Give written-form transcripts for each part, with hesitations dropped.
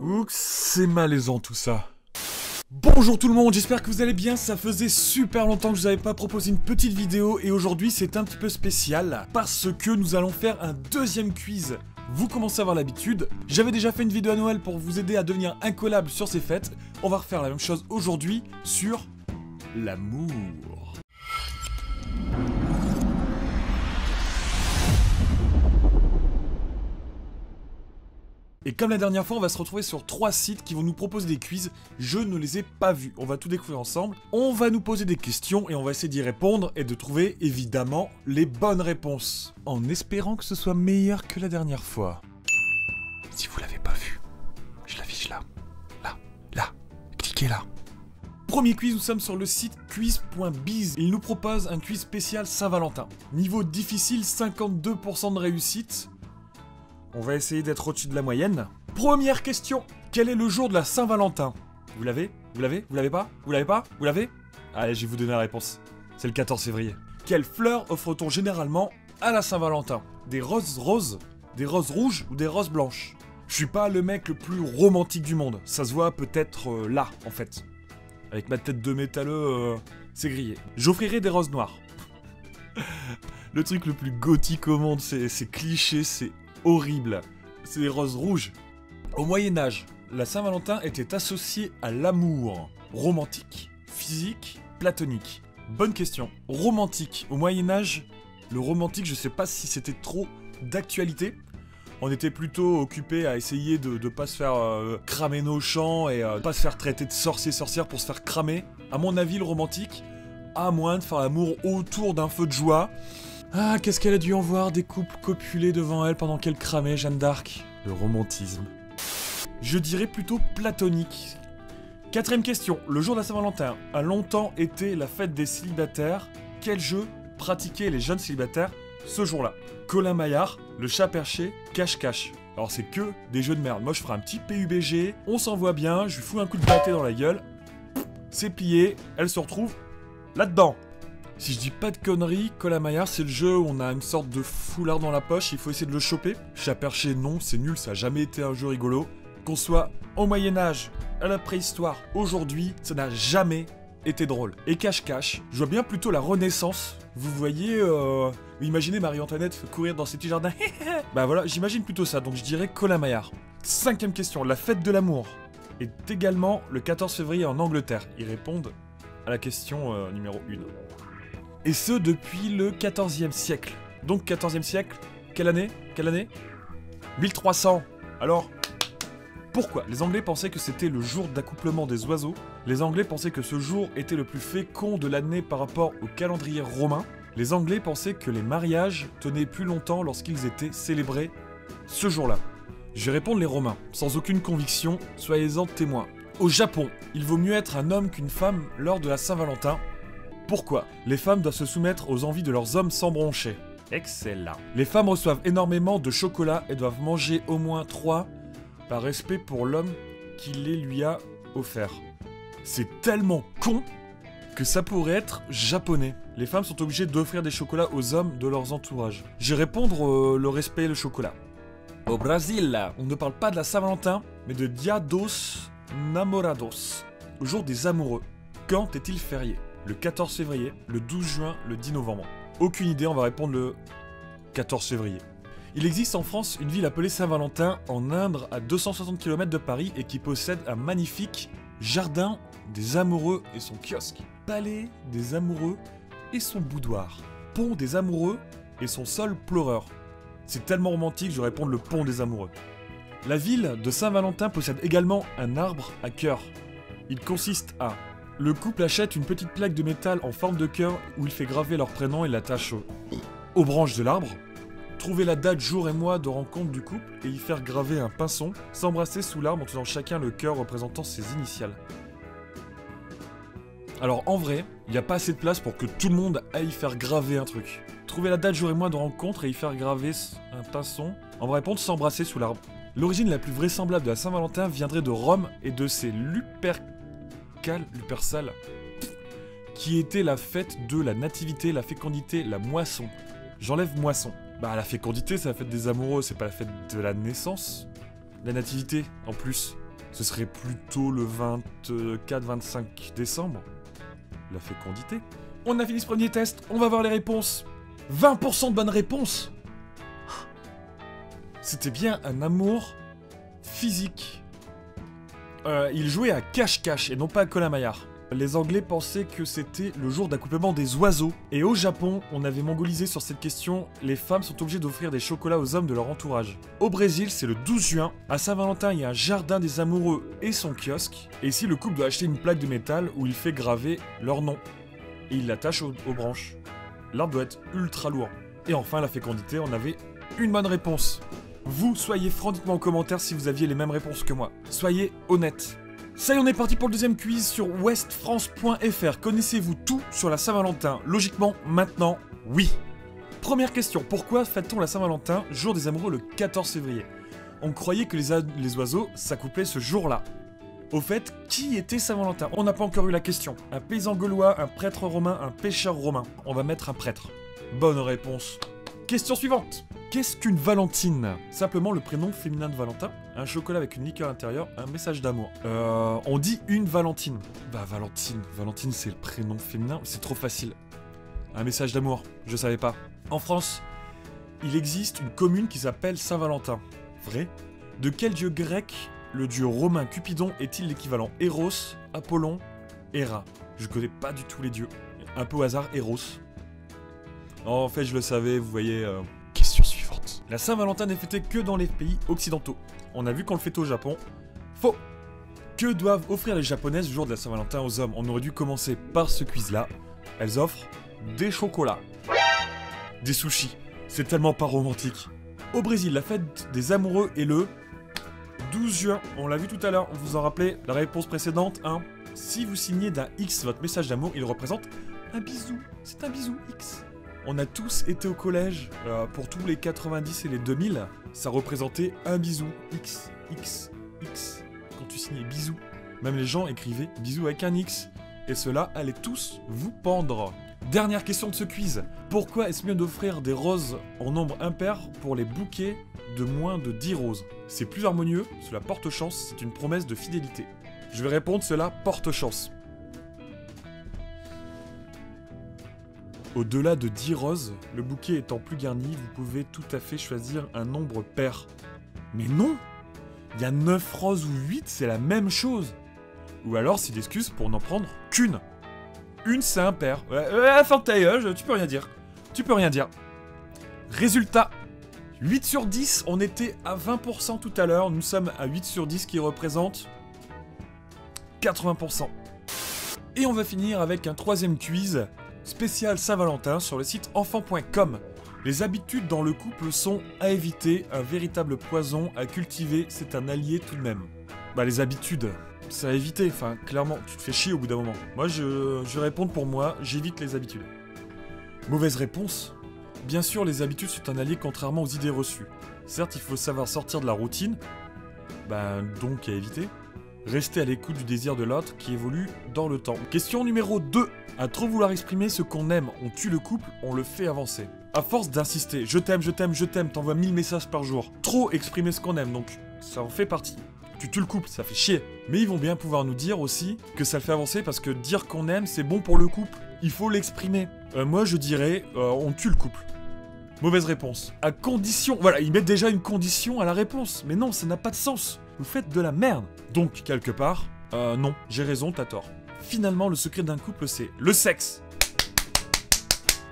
Ouh, c'est malaisant tout ça. Bonjour tout le monde, j'espère que vous allez bien, ça faisait super longtemps que je vous avais pas proposé une petite vidéo et aujourd'hui c'est un petit peu spécial parce que nous allons faire un deuxième quiz. Vous commencez à avoir l'habitude, j'avais déjà fait une vidéo à Noël pour vous aider à devenir incollable sur ces fêtes, on va refaire la même chose aujourd'hui sur l'amour. Et comme la dernière fois, on va se retrouver sur 3 sites qui vont nous proposer des quiz. Je ne les ai pas vus. On va tout découvrir ensemble. On va nous poser des questions et on va essayer d'y répondre et de trouver évidemment les bonnes réponses. En espérant que ce soit meilleur que la dernière fois. Si vous l'avez pas vu, je l'affiche là. Là. Cliquez là. Premier quiz, nous sommes sur le site quiz.biz. Il nous propose un quiz spécial Saint-Valentin. Niveau difficile, 52% de réussite. On va essayer d'être au-dessus de la moyenne. Première question. Quel est le jour de la Saint-Valentin? Vous l'avez? Vous l'avez? Vous l'avez pas? Vous l'avez pas? Vous l'avez? Allez, je vais vous donner la réponse. C'est le 14 février. Quelles fleurs offre-t-on généralement à la Saint-Valentin? Des roses roses, des roses rouges ou des roses blanches? Je suis pas le mec le plus romantique du monde. Ça se voit peut-être là, en fait. Avec ma tête de métalleux, c'est grillé. J'offrirai des roses noires. Le truc le plus gothique au monde, c'est cliché, c'est horrible. C'est des roses rouges. Au Moyen-Âge, la Saint-Valentin était associée à l'amour. Romantique, physique, platonique. Bonne question. Romantique. Au Moyen-Âge, le romantique, je sais pas si c'était trop d'actualité. On était plutôt occupé à essayer de pas se faire cramer nos champs et pas se faire traiter de sorcière pour se faire cramer. À mon avis, le romantique, à moins de faire l'amour autour d'un feu de joie. Ah, qu'est-ce qu'elle a dû en voir des couples copuler devant elle pendant qu'elle cramait, Jeanne d'Arc. Le romantisme. Je dirais plutôt platonique. Quatrième question. Le jour de la Saint-Valentin a longtemps été la fête des célibataires. Quel jeu pratiquaient les jeunes célibataires ce jour-là? Colin Maillard, le chat perché, cache-cache. Alors c'est que des jeux de merde. Moi je ferai un petit PUBG, on s'envoie bien, je lui fous un coup de bâté dans la gueule. C'est plié, elle se retrouve là-dedans. Si je dis pas de conneries, Colin Maillard, c'est le jeu où on a une sorte de foulard dans la poche, il faut essayer de le choper. Chat perché, non, c'est nul, ça a jamais été un jeu rigolo. Qu'on soit au Moyen-Âge, à la préhistoire, aujourd'hui, ça n'a jamais été drôle. Et cache-cache, je vois bien plutôt la Renaissance. Vous voyez, imaginez Marie-Antoinette courir dans ses petits jardins. Bah voilà, j'imagine plutôt ça, donc je dirais Colin Maillard. Cinquième question, la fête de l'amour est également le 14 février en Angleterre. Ils répondent à la question numéro 1. Et ce, depuis le 14e siècle. Donc 14e siècle, quelle année? 1300. Alors, pourquoi? Les Anglais pensaient que c'était le jour d'accouplement des oiseaux. Les Anglais pensaient que ce jour était le plus fécond de l'année par rapport au calendrier romain. Les Anglais pensaient que les mariages tenaient plus longtemps lorsqu'ils étaient célébrés ce jour-là. Je vais répondre les Romains, sans aucune conviction, soyez-en témoins. Au Japon, il vaut mieux être un homme qu'une femme lors de la Saint-Valentin. Pourquoi? Les femmes doivent se soumettre aux envies de leurs hommes sans broncher. Excellent. Les femmes reçoivent énormément de chocolat et doivent manger au moins 3 par respect pour l'homme qui les lui a offerts. C'est tellement con que ça pourrait être japonais. Les femmes sont obligées d'offrir des chocolats aux hommes de leurs entourages. Je vais répondre le respect et le chocolat. Au Brésil, on ne parle pas de la Saint-Valentin, mais de Dia dos Namorados, au jour des amoureux. Quand est-il férié? Le 14 février, le 12 juin, le 10 novembre. Aucune idée, on va répondre le 14 février. Il existe en France une ville appelée Saint-Valentin, en Indre, à 260 km de Paris, et qui possède un magnifique jardin des amoureux et son kiosque. Palais des amoureux et son boudoir. Pont des amoureux et son sol pleureur. C'est tellement romantique, je vais répondre le pont des amoureux. La ville de Saint-Valentin possède également un arbre à cœur. Il consiste à... Le couple achète une petite plaque de métal en forme de cœur où il fait graver leur prénom et l'attache aux branches de l'arbre. Trouver la date, jour et mois de rencontre du couple et y faire graver un pinson. S'embrasser sous l'arbre en tenant chacun le cœur représentant ses initiales. Alors en vrai, il n'y a pas assez de place pour que tout le monde aille y faire graver un truc. Trouver la date, jour et mois de rencontre et y faire graver un pinson. On va répondre s'embrasser sous l'arbre. L'origine la plus vraisemblable de la Saint-Valentin viendrait de Rome et de ses Lupercales, qui était la fête de la nativité, la fécondité, la moisson. J'enlève moisson. Bah la fécondité c'est la fête des amoureux, c'est pas la fête de la naissance. La nativité, en plus. Ce serait plutôt le 24-25 décembre. La fécondité. On a fini ce premier test, on va voir les réponses. 20% de bonnes réponses. C'était bien un amour physique. Il jouait à cache-cache et non pas à Colin-Maillard. Les Anglais pensaient que c'était le jour d'accouplement des oiseaux. Et au Japon, on avait mongolisé sur cette question, les femmes sont obligées d'offrir des chocolats aux hommes de leur entourage. Au Brésil, c'est le 12 juin. À Saint-Valentin, il y a un jardin des amoureux et son kiosque. Et ici, le couple doit acheter une plaque de métal où il fait graver leur nom. Et il l'attache aux branches. L'arbre doit être ultra lourd. Et enfin, la fécondité, on avait une bonne réponse. Vous, soyez francs, dites-moi en commentaire si vous aviez les mêmes réponses que moi. Soyez honnêtes. Ça y est, on est parti pour le deuxième quiz sur westfrance.fr. Connaissez-vous tout sur la Saint-Valentin? Logiquement, maintenant, oui. Première question, pourquoi fête-t-on la Saint-Valentin, jour des amoureux, le 14 février? On croyait que les oiseaux s'accouplaient ce jour-là. Au fait, qui était Saint-Valentin? On n'a pas encore eu la question. Un paysan gaulois, un prêtre romain, un pêcheur romain. On va mettre un prêtre. Bonne réponse. Question suivante. Qu'est-ce qu'une Valentine? Simplement le prénom féminin de Valentin, un chocolat avec une liqueur à l'intérieur, un message d'amour. On dit une Valentine. Bah Valentine, Valentine c'est le prénom féminin, c'est trop facile. Un message d'amour, je savais pas. En France, il existe une commune qui s'appelle Saint-Valentin. Vrai? De quel dieu grec le dieu romain Cupidon est-il l'équivalent? Eros, Apollon, Héra. Je connais pas du tout les dieux. Un peu au hasard, Eros. En fait, je le savais, vous voyez... Question suivante. La Saint-Valentin n'est fêtée que dans les pays occidentaux. On a vu qu'on le fête au Japon. Faux. Que doivent offrir les japonaises le jour de la Saint-Valentin aux hommes? On aurait dû commencer par ce quiz-là. Elles offrent des chocolats. Des sushis. C'est tellement pas romantique. Au Brésil, la fête des amoureux est le 12 juin. On l'a vu tout à l'heure, vous vous en rappelez? La réponse précédente, hein. Si vous signez d'un X votre message d'amour, il représente un bisou. C'est un bisou X. On a tous été au collège, pour tous les 90 et les 2000, ça représentait un bisou, X, X, X, quand tu signais bisou. Même les gens écrivaient bisou avec un X, et cela allait tous vous pendre. Dernière question de ce quiz, pourquoi est-ce mieux d'offrir des roses en nombre impair pour les bouquets de moins de 10 roses? C'est plus harmonieux, cela porte chance, c'est une promesse de fidélité. Je vais répondre, cela porte chance. Au-delà de 10 roses, le bouquet étant plus garni, vous pouvez tout à fait choisir un nombre pair. Mais non! Il y a 9 roses ou 8, c'est la même chose! Ou alors c'est l'excuse pour n'en prendre qu'une. Une, c'est impair. Ferme ta gueule, tu peux rien dire. Tu peux rien dire. Résultat, 8 sur 10, on était à 20% tout à l'heure, nous sommes à 8 sur 10 qui représente 80%. Et on va finir avec un troisième quiz spécial Saint-Valentin sur le site enfant.com. Les habitudes dans le couple sont à éviter, un véritable poison à cultiver, c'est un allié tout de même. Bah les habitudes, c'est à éviter, enfin clairement, tu te fais chier au bout d'un moment. Moi je vais répondre pour moi, j'évite les habitudes. Mauvaise réponse. Bien sûr les habitudes sont un allié contrairement aux idées reçues. Certes il faut savoir sortir de la routine, donc à éviter. Rester à l'écoute du désir de l'autre qui évolue dans le temps. Question numéro 2. À trop vouloir exprimer ce qu'on aime, on tue le couple, on le fait avancer. À force d'insister, je t'aime, je t'aime, je t'aime, t'envoies 1000 messages par jour. Trop exprimer ce qu'on aime, donc ça en fait partie. Tu tues le couple, ça fait chier. Mais ils vont bien pouvoir nous dire aussi que ça le fait avancer parce que dire qu'on aime, c'est bon pour le couple. Il faut l'exprimer. Moi je dirais, on tue le couple. Mauvaise réponse. À condition... Voilà, ils mettent déjà une condition à la réponse. Mais non, ça n'a pas de sens. Vous faites de la merde. Donc, quelque part, non, j'ai raison, t'as tort. Finalement, le secret d'un couple, c'est le sexe.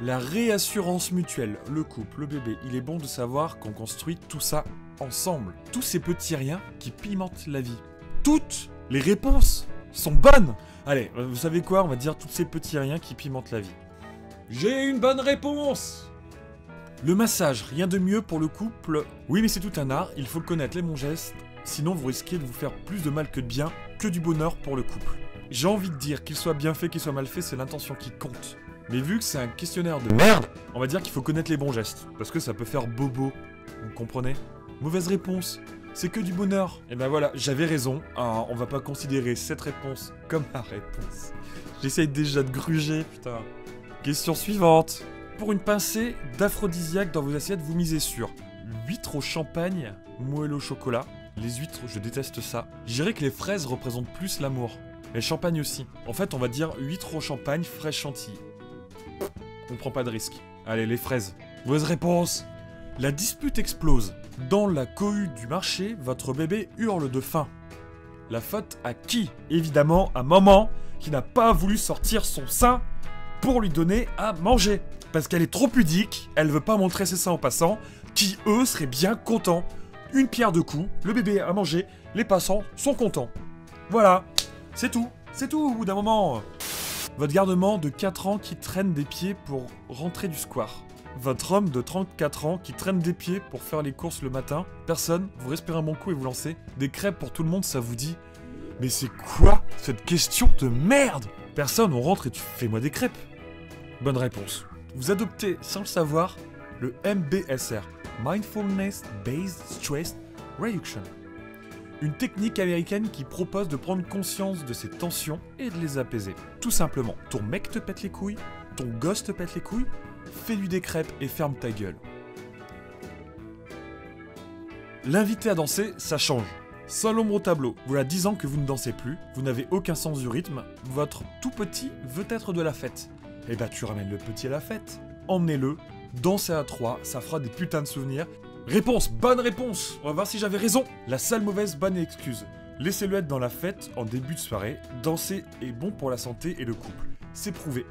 La réassurance mutuelle, le couple, le bébé. Il est bon de savoir qu'on construit tout ça ensemble. Tous ces petits riens qui pimentent la vie. Toutes les réponses sont bonnes. Allez, vous savez quoi? On va dire tous ces petits riens qui pimentent la vie. J'ai une bonne réponse. Le massage, rien de mieux pour le couple. Oui, mais c'est tout un art, il faut connaître les bons gestes. Sinon, vous risquez de vous faire plus de mal que de bien, que du bonheur pour le couple. J'ai envie de dire, qu'il soit bien fait, qu'il soit mal fait, c'est l'intention qui compte. Mais vu que c'est un questionnaire de merde, on va dire qu'il faut connaître les bons gestes. Parce que ça peut faire bobo. Vous comprenez? Mauvaise réponse. C'est que du bonheur. Et ben voilà, j'avais raison. Ah, on va pas considérer cette réponse comme la réponse. J'essaye déjà de gruger, putain. Question suivante. Pour une pincée d'aphrodisiaque dans vos assiettes, vous misez sur huîtres au champagne, moelle au chocolat, Les huîtres, je déteste ça. Je dirais que les fraises représentent plus l'amour. Et le champagne aussi. En fait, on va dire huîtres au champagne, fraises chantilly. On prend pas de risque. Allez, les fraises. Mauvaise réponse. La dispute explose. Dans la cohue du marché, votre bébé hurle de faim. La faute à qui? Évidemment, à maman, qui n'a pas voulu sortir son sein pour lui donner à manger. Parce qu'elle est trop pudique, elle veut pas montrer ses seins aux passants, qui eux seraient bien contents. Une pierre deux coups, le bébé a mangé, les passants sont contents. Voilà, c'est tout au bout d'un moment. Votre gardement de 4 ans qui traîne des pieds pour rentrer du square. Votre homme de 34 ans qui traîne des pieds pour faire les courses le matin. Personne, vous respirez un bon coup et vous lancez. Des crêpes pour tout le monde, ça vous dit. Mais c'est quoi cette question de merde? Personne, on rentre et tu fais-moi des crêpes. Bonne réponse. Vous adoptez, sans le savoir, le MBSR, Mindfulness Based Stress Reduction. Une technique américaine qui propose de prendre conscience de ses tensions et de les apaiser. Tout simplement, ton mec te pète les couilles, ton gosse te pète les couilles, fais-lui des crêpes et ferme ta gueule. L'inviter à danser, ça change. Seul ombre au tableau, voilà 10 ans que vous ne dansez plus, vous n'avez aucun sens du rythme, votre tout petit veut être de la fête. Eh bah tu ramènes le petit à la fête, emmenez-le, dansez à 3, ça fera des putains de souvenirs. Réponse, bonne réponse. On va voir si j'avais raison. La seule mauvaise bonne excuse. Laissez-le être dans la fête en début de soirée. Danser est bon pour la santé et le couple. C'est prouvé.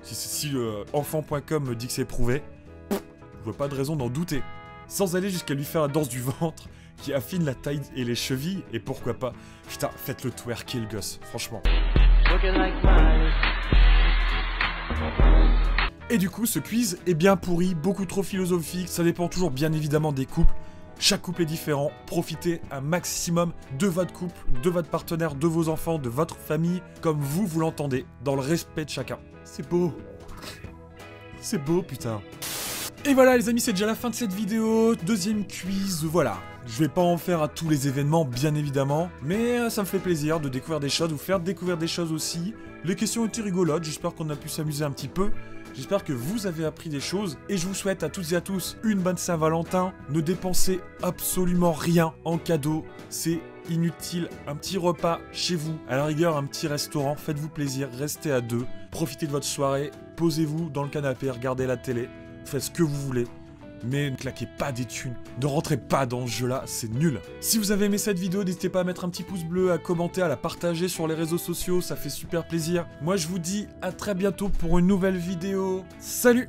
Si enfant.com me dit que c'est prouvé, je vois pas de raison d'en douter. Sans aller jusqu'à lui faire la danse du ventre, qui affine la taille et les chevilles, et pourquoi pas. Putain, faites-le twerker le gosse, franchement. Et du coup, ce quiz est bien pourri, beaucoup trop philosophique, ça dépend toujours bien évidemment des couples. Chaque couple est différent, profitez un maximum de votre couple, de votre partenaire, de vos enfants, de votre famille, comme vous l'entendez, dans le respect de chacun. C'est beau. C'est beau, putain. Et voilà les amis, c'est déjà la fin de cette vidéo, deuxième quiz, voilà. Je vais pas en faire à tous les événements, bien évidemment, mais ça me fait plaisir de découvrir des choses, vous faire découvrir des choses aussi. Les questions étaient rigolotes, j'espère qu'on a pu s'amuser un petit peu. J'espère que vous avez appris des choses et je vous souhaite à toutes et à tous une bonne Saint-Valentin. Ne dépensez absolument rien en cadeau, c'est inutile. Un petit repas chez vous, à la rigueur un petit restaurant, faites-vous plaisir, restez à deux, profitez de votre soirée, posez-vous dans le canapé, regardez la télé, faites ce que vous voulez. Mais ne claquez pas des thunes, ne rentrez pas dans ce jeu-là, c'est nul. Si vous avez aimé cette vidéo, n'hésitez pas à mettre un petit pouce bleu, à commenter, à la partager sur les réseaux sociaux, ça fait super plaisir. Moi je vous dis à très bientôt pour une nouvelle vidéo. Salut!